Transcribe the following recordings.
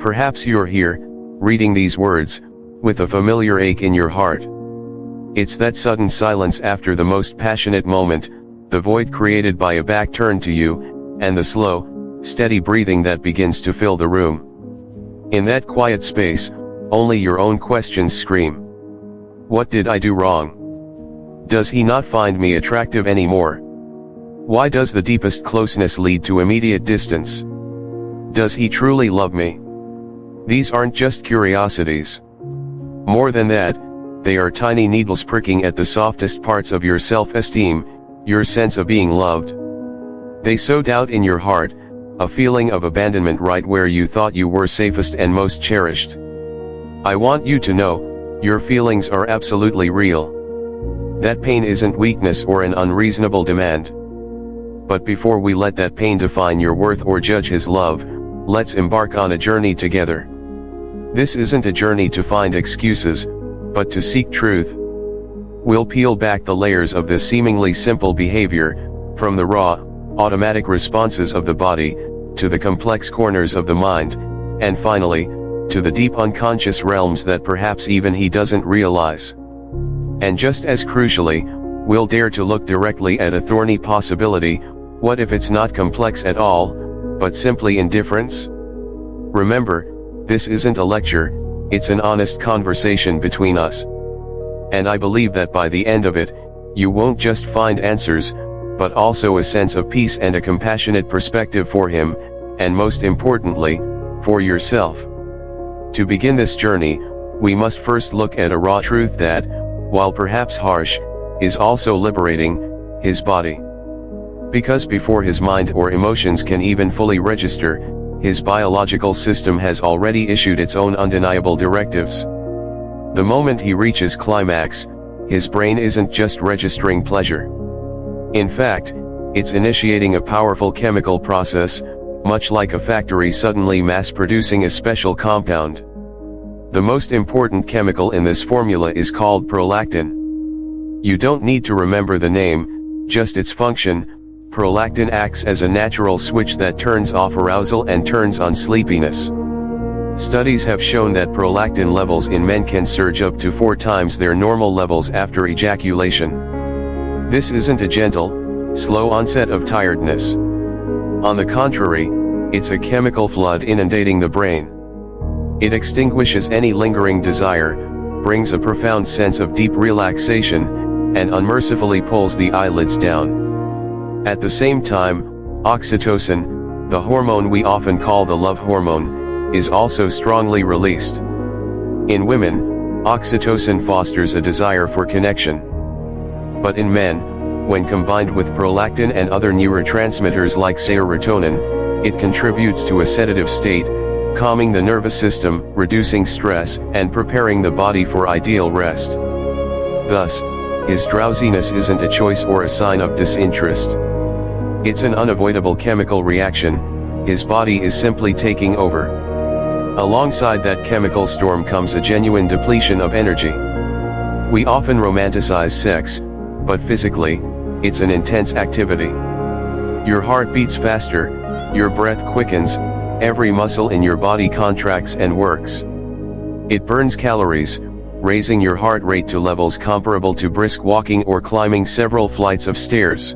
Perhaps you're here, reading these words, with a familiar ache in your heart. It's that sudden silence after the most passionate moment, the void created by a back turned to you, and the slow, steady breathing that begins to fill the room. In that quiet space, only your own questions scream. What did I do wrong? Does he not find me attractive anymore? Why does the deepest closeness lead to immediate distance? Does he truly love me? These aren't just curiosities. More than that, they are tiny needles pricking at the softest parts of your self-esteem, your sense of being loved. They sow doubt in your heart, a feeling of abandonment right where you thought you were safest and most cherished. I want you to know, your feelings are absolutely real. That pain isn't weakness or an unreasonable demand. But before we let that pain define your worth or judge his love, let's embark on a journey together. This isn't a journey to find excuses, but to seek truth. We'll peel back the layers of this seemingly simple behavior, from the raw, automatic responses of the body, to the complex corners of the mind, and finally, to the deep unconscious realms that perhaps even he doesn't realize. And just as crucially, we'll dare to look directly at a thorny possibility. What if it's not complex at all, but simply indifference? Remember, this isn't a lecture, it's an honest conversation between us. And I believe that by the end of it, you won't just find answers, but also a sense of peace and a compassionate perspective for him, and most importantly, for yourself. To begin this journey, we must first look at a raw truth that, while perhaps harsh, is also liberating: his body. Because before his mind or emotions can even fully register, his biological system has already issued its own undeniable directives. The moment he reaches climax, his brain isn't just registering pleasure. In fact, it's initiating a powerful chemical process, much like a factory suddenly mass-producing a special compound. The most important chemical in this formula is called prolactin. You don't need to remember the name, just its function. Prolactin acts as a natural switch that turns off arousal and turns on sleepiness. Studies have shown that prolactin levels in men can surge up to 4 times their normal levels after ejaculation. This isn't a gentle, slow onset of tiredness. On the contrary, it's a chemical flood inundating the brain. It extinguishes any lingering desire, brings a profound sense of deep relaxation, and unmercifully pulls the eyelids down. At the same time, oxytocin, the hormone we often call the love hormone, is also strongly released. In women, oxytocin fosters a desire for connection. But in men, when combined with prolactin and other neurotransmitters like serotonin, it contributes to a sedative state, calming the nervous system, reducing stress, and preparing the body for ideal rest. Thus, his drowsiness isn't a choice or a sign of disinterest. It's an unavoidable chemical reaction. His body is simply taking over. Alongside that chemical storm comes a genuine depletion of energy. We often romanticize sex, but physically, it's an intense activity. Your heart beats faster, your breath quickens, every muscle in your body contracts and works. It burns calories, raising your heart rate to levels comparable to brisk walking or climbing several flights of stairs.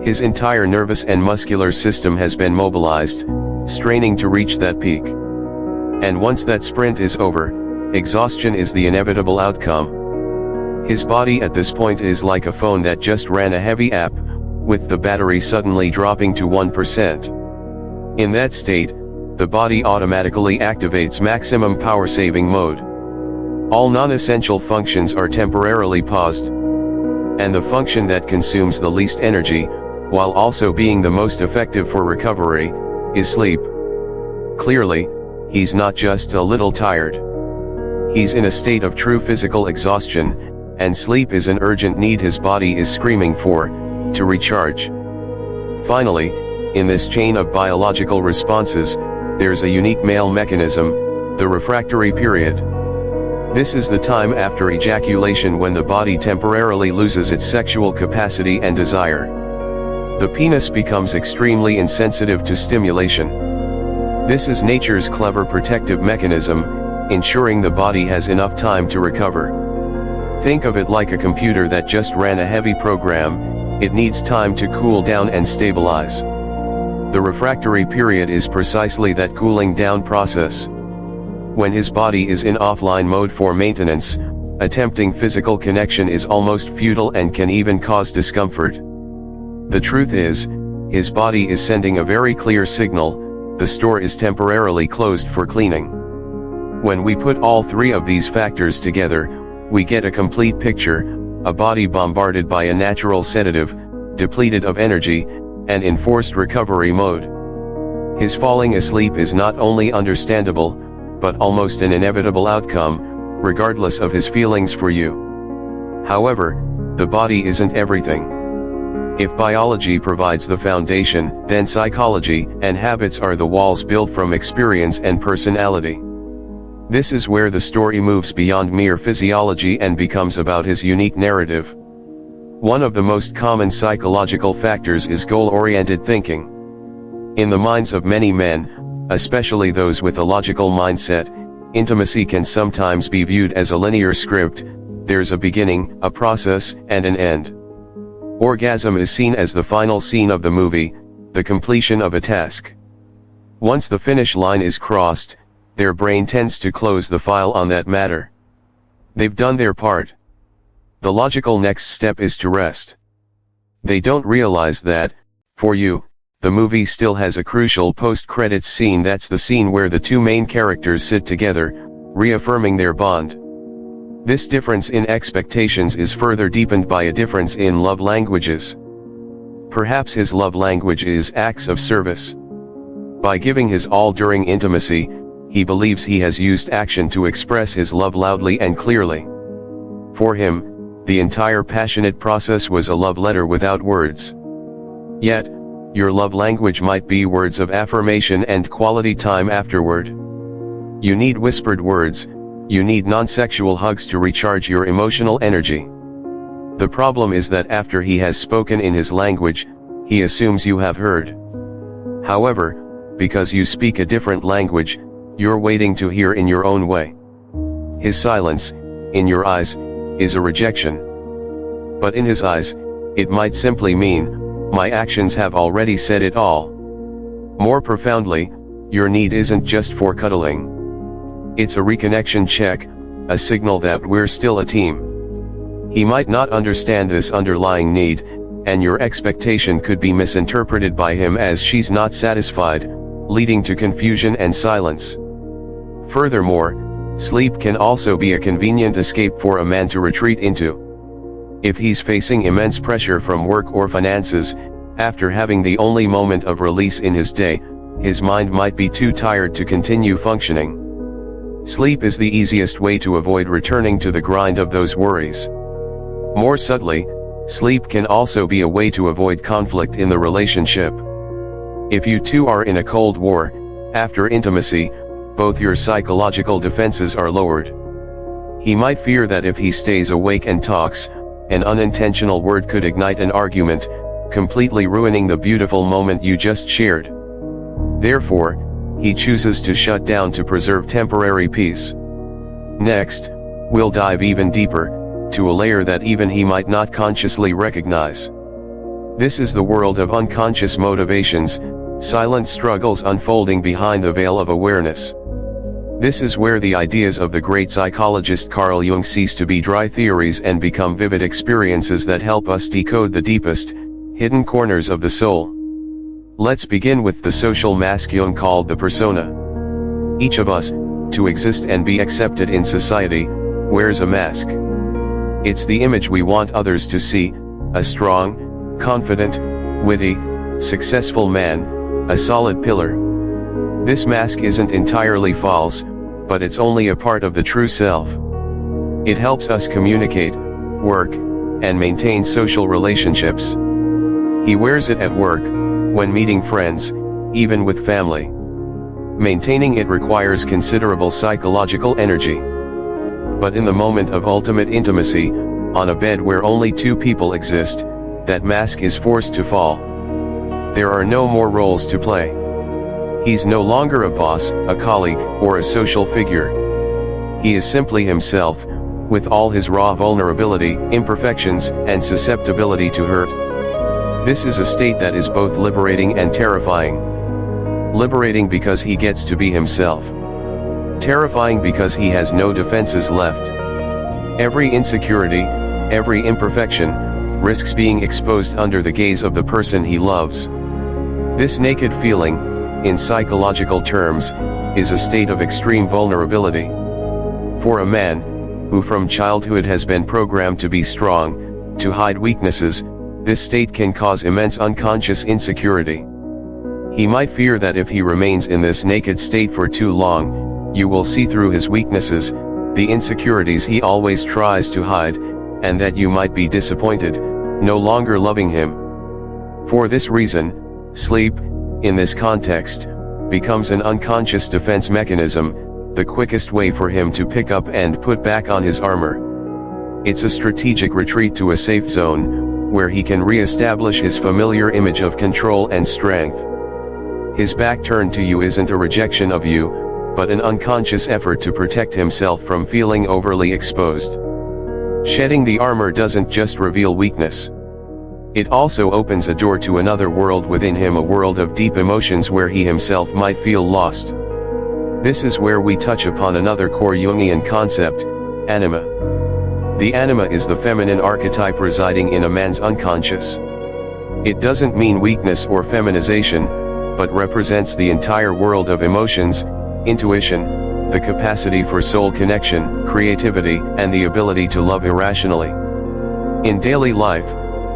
His entire nervous and muscular system has been mobilized, straining to reach that peak. And once that sprint is over, exhaustion is the inevitable outcome. His body at this point is like a phone that just ran a heavy app, with the battery suddenly dropping to 1%. In that state, the body automatically activates maximum power saving mode. All non-essential functions are temporarily paused. And the function that consumes the least energy, while also being the most effective for recovery, is sleep. Clearly, he's not just a little tired. He's in a state of true physical exhaustion, and sleep is an urgent need his body is screaming for, to recharge. Finally, in this chain of biological responses, there's a unique male mechanism, the refractory period. This is the time after ejaculation when the body temporarily loses its sexual capacity and desire. The penis becomes extremely insensitive to stimulation. This is nature's clever protective mechanism, ensuring the body has enough time to recover. Think of it like a computer that just ran a heavy program. It needs time to cool down and stabilize. The refractory period is precisely that cooling down process. When his body is in offline mode for maintenance, attempting physical connection is almost futile and can even cause discomfort. The truth is, his body is sending a very clear signal: the store is temporarily closed for cleaning. When we put all three of these factors together, we get a complete picture: a body bombarded by a natural sedative, depleted of energy, and in forced recovery mode. His falling asleep is not only understandable, but almost an inevitable outcome, regardless of his feelings for you. However, the body isn't everything. If biology provides the foundation, then psychology and habits are the walls built from experience and personality. This is where the story moves beyond mere physiology and becomes about his unique narrative. One of the most common psychological factors is goal-oriented thinking. In the minds of many men, especially those with a logical mindset, intimacy can sometimes be viewed as a linear script: there's a beginning, a process, and an end. Orgasm is seen as the final scene of the movie, the completion of a task. Once the finish line is crossed, their brain tends to close the file on that matter. They've done their part. The logical next step is to rest. They don't realize that, for you, the movie still has a crucial post-credits scene. That's the scene where the two main characters sit together, reaffirming their bond. This difference in expectations is further deepened by a difference in love languages. Perhaps his love language is acts of service. By giving his all during intimacy, he believes he has used action to express his love loudly and clearly. For him, the entire passionate process was a love letter without words. Yet, your love language might be words of affirmation and quality time afterward. You need whispered words, you need non-sexual hugs to recharge your emotional energy. The problem is that after he has spoken in his language, he assumes you have heard. However, because you speak a different language, you're waiting to hear in your own way. His silence, in your eyes, is a rejection. But in his eyes, it might simply mean, my actions have already said it all. More profoundly, your need isn't just for cuddling. It's a reconnection check, a signal that we're still a team. He might not understand this underlying need, and your expectation could be misinterpreted by him as she's not satisfied, leading to confusion and silence. Furthermore, sleep can also be a convenient escape for a man to retreat into. If he's facing immense pressure from work or finances, after having the only moment of release in his day, his mind might be too tired to continue functioning. Sleep is the easiest way to avoid returning to the grind of those worries. More subtly, sleep can also be a way to avoid conflict in the relationship. If you two are in a cold war, after intimacy, both your psychological defenses are lowered. He might fear that if he stays awake and talks, an unintentional word could ignite an argument, completely ruining the beautiful moment you just shared. Therefore, he chooses to shut down to preserve temporary peace. Next, we'll dive even deeper, to a layer that even he might not consciously recognize. This is the world of unconscious motivations, silent struggles unfolding behind the veil of awareness. This is where the ideas of the great psychologist Carljung cease to be dry theories and become vivid experiences that help us decode the deepest, hidden corners of the soul. Let's begin with the social mask Jung called the persona. Each of us, to exist and be accepted in society, wears a mask. It's the image we want others to see: a strong, confident, witty, successful man, a solid pillar. This mask isn't entirely false, but it's only a part of the true self. It helps us communicate, work, and maintain social relationships. He wears it at work, when meeting friends, even with family. Maintaining it requires considerable psychological energy. But in the moment of ultimate intimacy, on a bed where only two people exist, that mask is forced to fall. There are no more roles to play. He's no longer a boss, a colleague, or a social figure. He is simply himself, with all his raw vulnerability, imperfections, and susceptibility to hurt. This is a state that is both liberating and terrifying. Liberating because he gets to be himself. Terrifying because he has no defenses left. Every insecurity, every imperfection, risks being exposed under the gaze of the person he loves. This naked feeling, in psychological terms, is a state of extreme vulnerability. For a man, who from childhood has been programmed to be strong, to hide weaknesses, this state can cause immense unconscious insecurity. He might fear that if he remains in this naked state for too long, you will see through his weaknesses, the insecurities he always tries to hide, and that you might be disappointed, no longer loving him. For this reason, sleep, in this context, becomes an unconscious defense mechanism, the quickest way for him to pick up and put back on his armor. It's a strategic retreat to a safe zone, where he can re-establish his familiar image of control and strength. His back turned to you isn't a rejection of you, but an unconscious effort to protect himself from feeling overly exposed. Shedding the armor doesn't just reveal weakness. It also opens a door to another world within him, a world of deep emotions where he himself might feel lost. This is where we touch upon another core Jungian concept, anima. The anima is the feminine archetype residing in a man's unconscious. It doesn't mean weakness or feminization, but represents the entire world of emotions, intuition, the capacity for soul connection, creativity, and the ability to love irrationally. In daily life,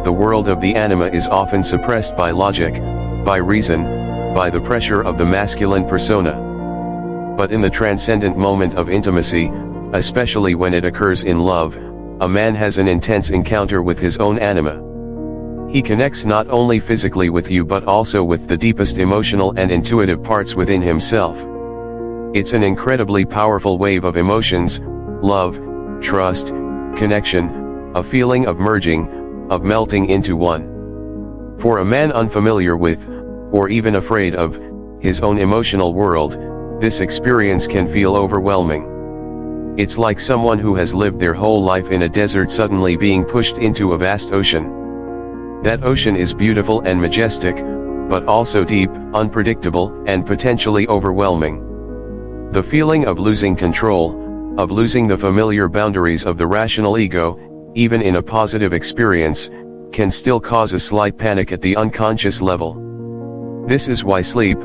the world of the anima is often suppressed by logic, by reason, by the pressure of the masculine persona. But in the transcendent moment of intimacy, especially when it occurs in love, a man has an intense encounter with his own anima. He connects not only physically with you but also with the deepest emotional and intuitive parts within himself. It's an incredibly powerful wave of emotions, love, trust, connection, a feeling of merging, of melting into one. For a man unfamiliar with, or even afraid of, his own emotional world, this experience can feel overwhelming. It's like someone who has lived their whole life in a desert suddenly being pushed into a vast ocean. That ocean is beautiful and majestic, but also deep, unpredictable, and potentially overwhelming. The feeling of losing control, of losing the familiar boundaries of the rational ego, even in a positive experience, can still cause a slight panic at the unconscious level. This is why sleep,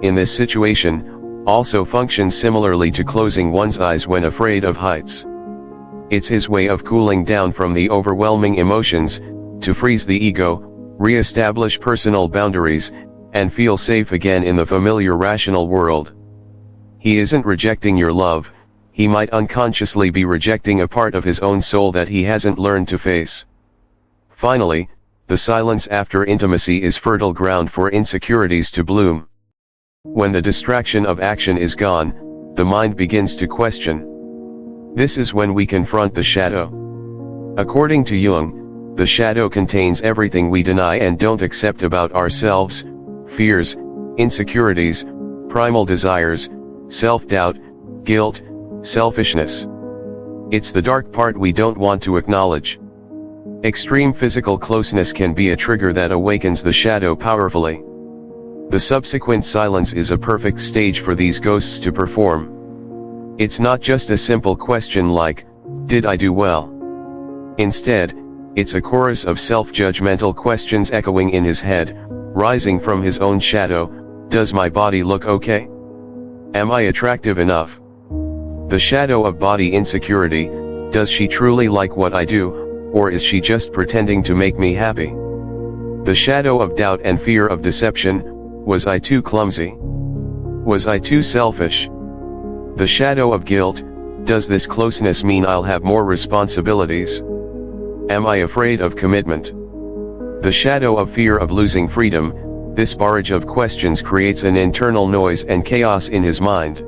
in this situation, also functions similarly to closing one's eyes when afraid of heights. It's his way of cooling down from the overwhelming emotions, to freeze the ego, re-establish personal boundaries, and feel safe again in the familiar rational world. He isn't rejecting your love, he might unconsciously be rejecting a part of his own soul that he hasn't learned to face. Finally, the silence after intimacy is fertile ground for insecurities to bloom. When the distraction of action is gone, the mind begins to question. This is when we confront the shadow. According to Jung, the shadow contains everything we deny and don't accept about ourselves: fears, insecurities, primal desires, self-doubt, guilt, selfishness. It's the dark part we don't want to acknowledge. Extreme physical closeness can be a trigger that awakens the shadow powerfully. The subsequent silence is a perfect stage for these ghosts to perform. It's not just a simple question like, "Did I do well?" Instead, it's a chorus of self-judgmental questions echoing in his head, rising from his own shadow. Does my body look okay? Am I attractive enough? The shadow of body insecurity: does she truly like what I do, or is she just pretending to make me happy? The shadow of doubt and fear of deception: was I too clumsy? Was I too selfish? The shadow of guilt: does this closeness mean I'll have more responsibilities? Am I afraid of commitment? The shadow of fear of losing freedom: this barrage of questions creates an internal noise and chaos in his mind.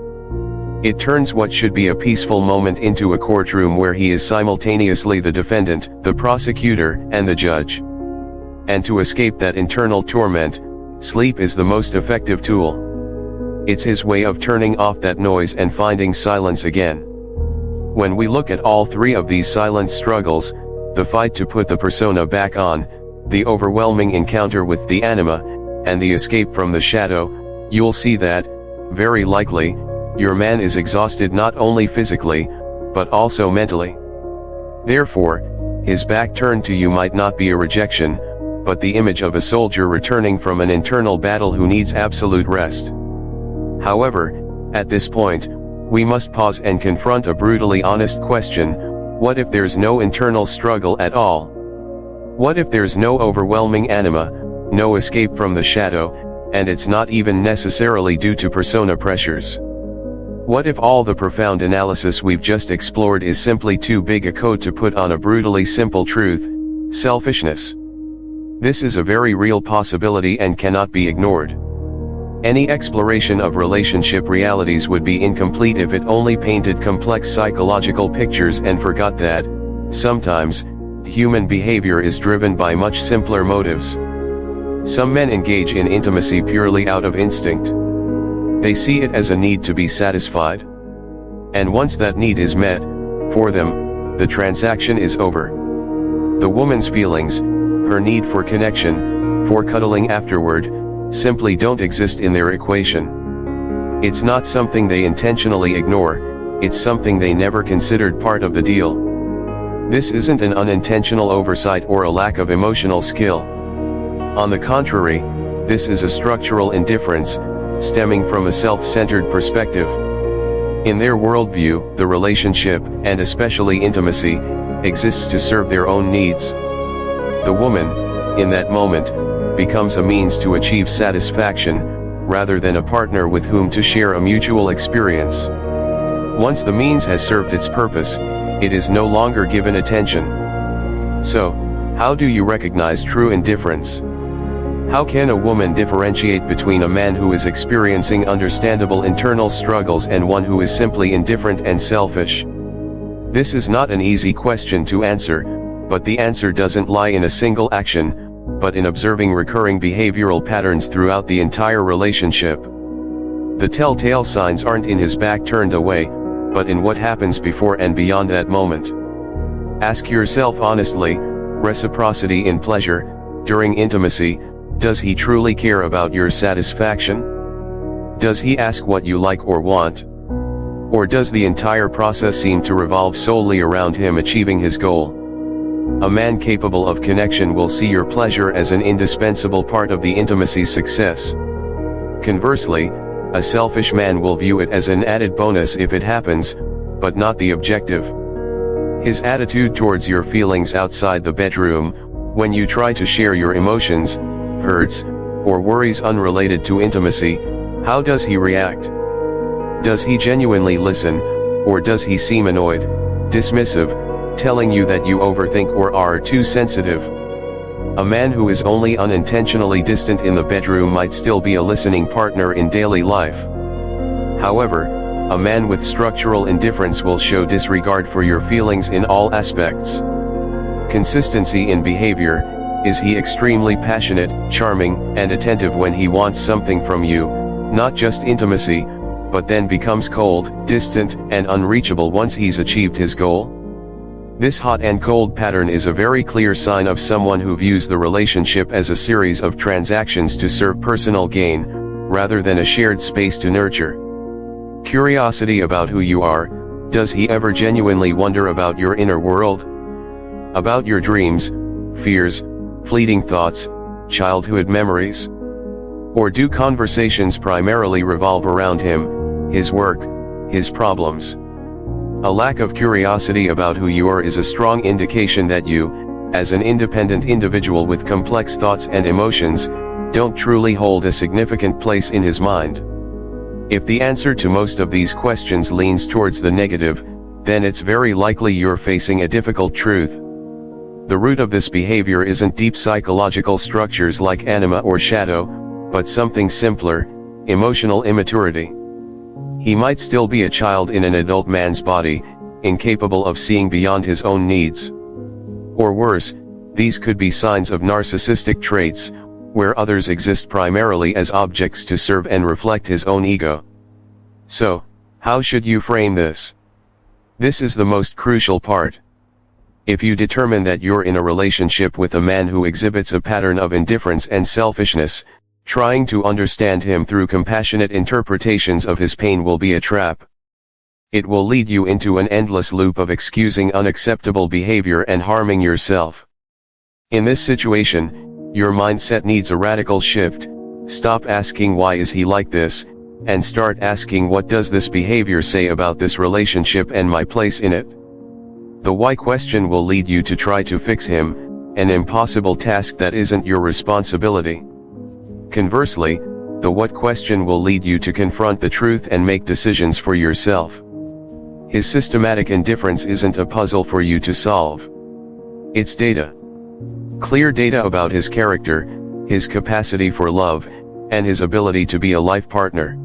It turns what should be a peaceful moment into a courtroom where he is simultaneously the defendant, the prosecutor, and the judge. And to escape that internal torment, sleep is the most effective tool. It's his way of turning off that noise and finding silence again. When we look at all three of these silent struggles, the fight to put the persona back on, the overwhelming encounter with the anima, and the escape from the shadow, you'll see that, very likely, your man is exhausted not only physically, but also mentally. Therefore, his back turned to you might not be a rejection, but the image of a soldier returning from an internal battle who needs absolute rest. However, at this point, we must pause and confront a brutally honest question: what if there's no internal struggle at all? What if there's no overwhelming anima, no escape from the shadow, and it's not even necessarily due to persona pressures? What if all the profound analysis we've just explored is simply too big a coat to put on a brutally simple truth: selfishness? This is a very real possibility and cannot be ignored. Any exploration of relationship realities would be incomplete if it only painted complex psychological pictures and forgot that, sometimes, human behavior is driven by much simpler motives. Some men engage in intimacy purely out of instinct. They see it as a need to be satisfied. And once that need is met, for them, the transaction is over. The woman's feelings, her need for connection, for cuddling afterward, simply don't exist in their equation. It's not something they intentionally ignore, it's something they never considered part of the deal. This isn't an unintentional oversight or a lack of emotional skill. On the contrary, this is a structural indifference, stemming from a self-centered perspective. In their worldview, the relationship, and especially intimacy, exists to serve their own needs. The woman, in that moment, becomes a means to achieve satisfaction, rather than a partner with whom to share a mutual experience. Once the means has served its purpose, it is no longer given attention. So, how do you recognize true indifference? How can a woman differentiate between a man who is experiencing understandable internal struggles and one who is simply indifferent and selfish? This is not an easy question to answer, but the answer doesn't lie in a single action, but in observing recurring behavioral patterns throughout the entire relationship. The telltale signs aren't in his back turned away, but in what happens before and beyond that moment. Ask yourself honestly: reciprocity in pleasure, during intimacy, does he truly care about your satisfaction? Does he ask what you like or want? Or does the entire process seem to revolve solely around him achieving his goal? A man capable of connection will see your pleasure as an indispensable part of the intimacy's success. Conversely, a selfish man will view it as an added bonus if it happens, but not the objective. His attitude towards your feelings outside the bedroom, when you try to share your emotions, hurts, or worries unrelated to intimacy, how does he react? Does he genuinely listen, or does he seem annoyed, dismissive, telling you that you overthink or are too sensitive? A man who is only unintentionally distant in the bedroom might still be a listening partner in daily life. However, a man with structural indifference will show disregard for your feelings in all aspects. Consistency in behavior: is he extremely passionate, charming, and attentive when he wants something from you, not just intimacy, but then becomes cold, distant, and unreachable once he's achieved his goal? This hot and cold pattern is a very clear sign of someone who views the relationship as a series of transactions to serve personal gain, rather than a shared space to nurture. Curiosity about who you are: does he ever genuinely wonder about your inner world? About your dreams, fears, fleeting thoughts, childhood memories? Or do conversations primarily revolve around him, his work, his problems? A lack of curiosity about who you are is a strong indication that you, as an independent individual with complex thoughts and emotions, don't truly hold a significant place in his mind. If the answer to most of these questions leans towards the negative, then it's very likely you're facing a difficult truth. The root of this behavior isn't deep psychological structures like anima or shadow, but something simpler: emotional immaturity. He might still be a child in an adult man's body, incapable of seeing beyond his own needs. Or worse, these could be signs of narcissistic traits, where others exist primarily as objects to serve and reflect his own ego. So, how should you frame this? This is the most crucial part. If you determine that you're in a relationship with a man who exhibits a pattern of indifference and selfishness, trying to understand him through compassionate interpretations of his pain will be a trap. It will lead you into an endless loop of excusing unacceptable behavior and harming yourself. In this situation, your mindset needs a radical shift. Stop asking why is he like this, and start asking what does this behavior say about this relationship and my place in it. The why question will lead you to try to fix him, an impossible task that isn't your responsibility. Conversely, the what question will lead you to confront the truth and make decisions for yourself. His systematic indifference isn't a puzzle for you to solve. It's data. Clear data about his character, his capacity for love, and his ability to be a life partner.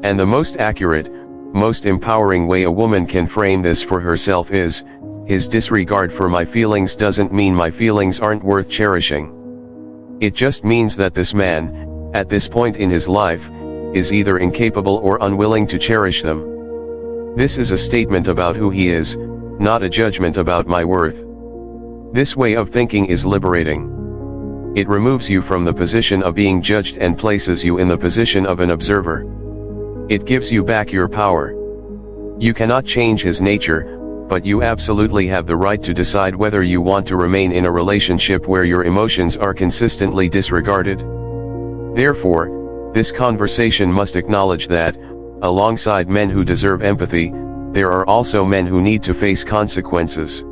And the most accurate, most empowering way a woman can frame this for herself is, his disregard for my feelings doesn't mean my feelings aren't worth cherishing. It just means that this man, at this point in his life, is either incapable or unwilling to cherish them. This is a statement about who he is, not a judgment about my worth. This way of thinking is liberating. It removes you from the position of being judged and places you in the position of an observer. It gives you back your power. You cannot change his nature, but you absolutely have the right to decide whether you want to remain in a relationship where your emotions are consistently disregarded. Therefore, this conversation must acknowledge that, alongside men who deserve empathy, there are also men who need to face consequences.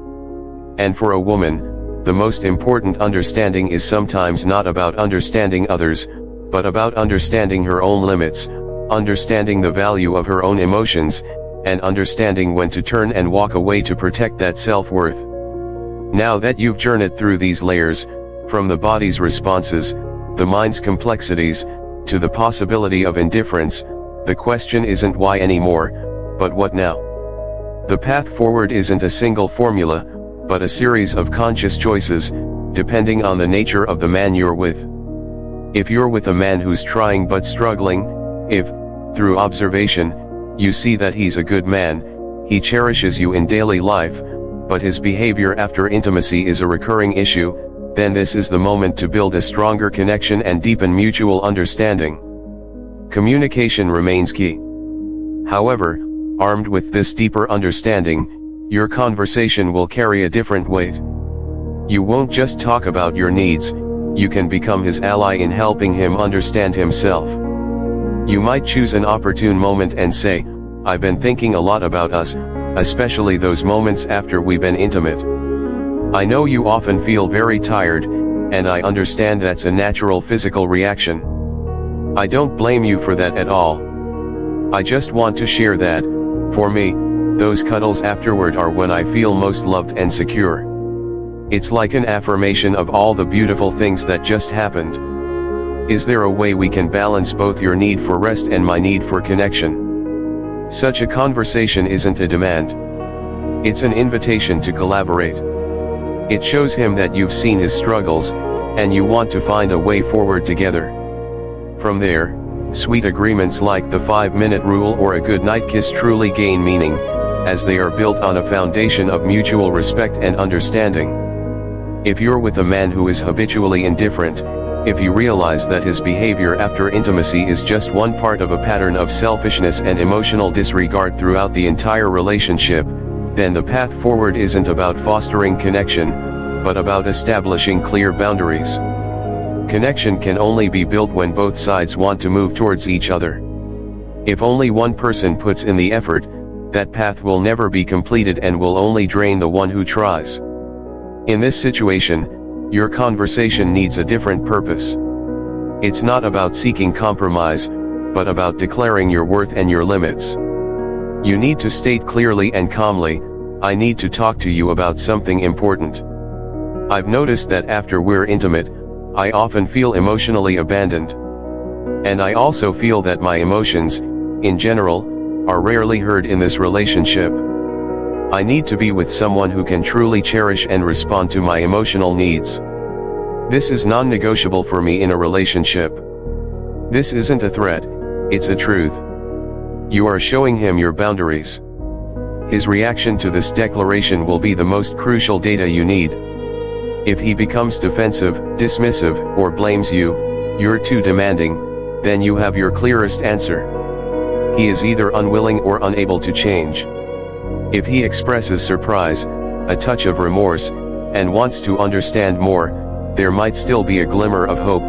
And for a woman, the most important understanding is sometimes not about understanding others, but about understanding her own limits, understanding the value of her own emotions, and understanding when to turn and walk away to protect that self-worth. Now that you've journeyed through these layers, from the body's responses, the mind's complexities, to the possibility of indifference, the question isn't why anymore, but what now? The path forward isn't a single formula, but a series of conscious choices, depending on the nature of the man you're with. If you're with a man who's trying but struggling, if, through observation, you see that he's a good man, he cherishes you in daily life, but his behavior after intimacy is a recurring issue, then this is the moment to build a stronger connection and deepen mutual understanding. Communication remains key. However, armed with this deeper understanding, your conversation will carry a different weight. You won't just talk about your needs, you can become his ally in helping him understand himself. You might choose an opportune moment and say, I've been thinking a lot about us, especially those moments after we've been intimate. I know you often feel very tired, and I understand that's a natural physical reaction. I don't blame you for that at all. I just want to share that, for me, those cuddles afterward are when I feel most loved and secure. It's like an affirmation of all the beautiful things that just happened. Is there a way we can balance both your need for rest and my need for connection? Such a conversation isn't a demand. It's an invitation to collaborate. It shows him that you've seen his struggles, and you want to find a way forward together. From there, sweet agreements like the 5-minute rule or a good night kiss truly gain meaning, as they are built on a foundation of mutual respect and understanding. If you're with a man who is habitually indifferent, if you realize that his behavior after intimacy is just one part of a pattern of selfishness and emotional disregard throughout the entire relationship, then the path forward isn't about fostering connection, but about establishing clear boundaries. Connection can only be built when both sides want to move towards each other. If only one person puts in the effort, that path will never be completed and will only drain the one who tries. In this situation, your conversation needs a different purpose. It's not about seeking compromise, but about declaring your worth and your limits. You need to state clearly and calmly, I need to talk to you about something important. I've noticed that after we're intimate, I often feel emotionally abandoned. And I also feel that my emotions, in general, are rarely heard in this relationship. I need to be with someone who can truly cherish and respond to my emotional needs. This is non-negotiable for me in a relationship. This isn't a threat, it's a truth. You are showing him your boundaries. His reaction to this declaration will be the most crucial data you need. If he becomes defensive, dismissive, or blames you, you're too demanding, then you have your clearest answer. He is either unwilling or unable to change. If he expresses surprise, a touch of remorse, and wants to understand more, there might still be a glimmer of hope.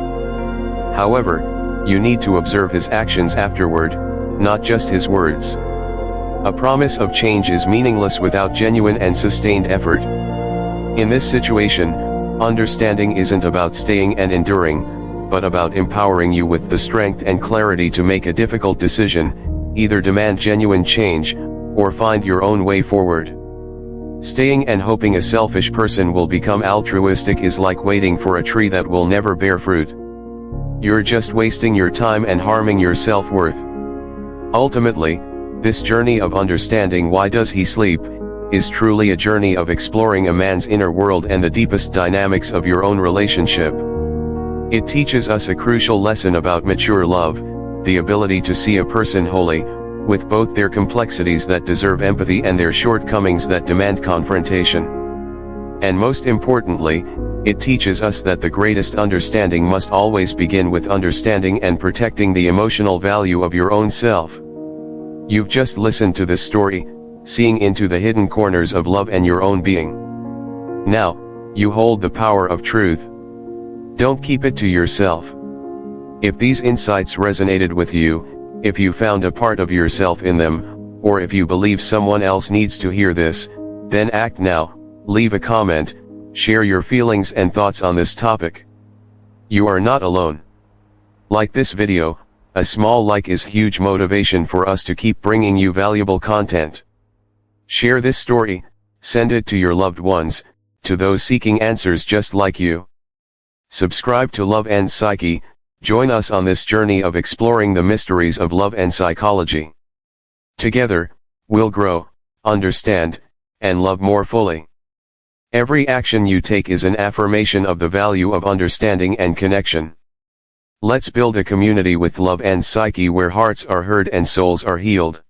However, you need to observe his actions afterward, not just his words. A promise of change is meaningless without genuine and sustained effort. In this situation, understanding isn't about staying and enduring, but about empowering you with the strength and clarity to make a difficult decision, either demand genuine change, or find your own way forward. Staying and hoping a selfish person will become altruistic is like waiting for a tree that will never bear fruit. You're just wasting your time and harming your self-worth. Ultimately, this journey of understanding why does he sleep, is truly a journey of exploring a man's inner world and the deepest dynamics of your own relationship. It teaches us a crucial lesson about mature love, the ability to see a person wholly, with both their complexities that deserve empathy and their shortcomings that demand confrontation. And most importantly, it teaches us that the greatest understanding must always begin with understanding and protecting the emotional value of your own self. You've just listened to this story, seeing into the hidden corners of love and your own being. Now, you hold the power of truth. Don't keep it to yourself. If these insights resonated with you, if you found a part of yourself in them, or if you believe someone else needs to hear this, then act now, leave a comment, share your feelings and thoughts on this topic. You are not alone. Like this video. A small like is huge motivation for us to keep bringing you valuable content. Share this story, send it to your loved ones, to those seeking answers just like you. Subscribe to Love and Psyche, join us on this journey of exploring the mysteries of love and psychology. Together, we'll grow, understand, and love more fully. Every action you take is an affirmation of the value of understanding and connection. Let's build a community with Love and Psyche where hearts are heard and souls are healed.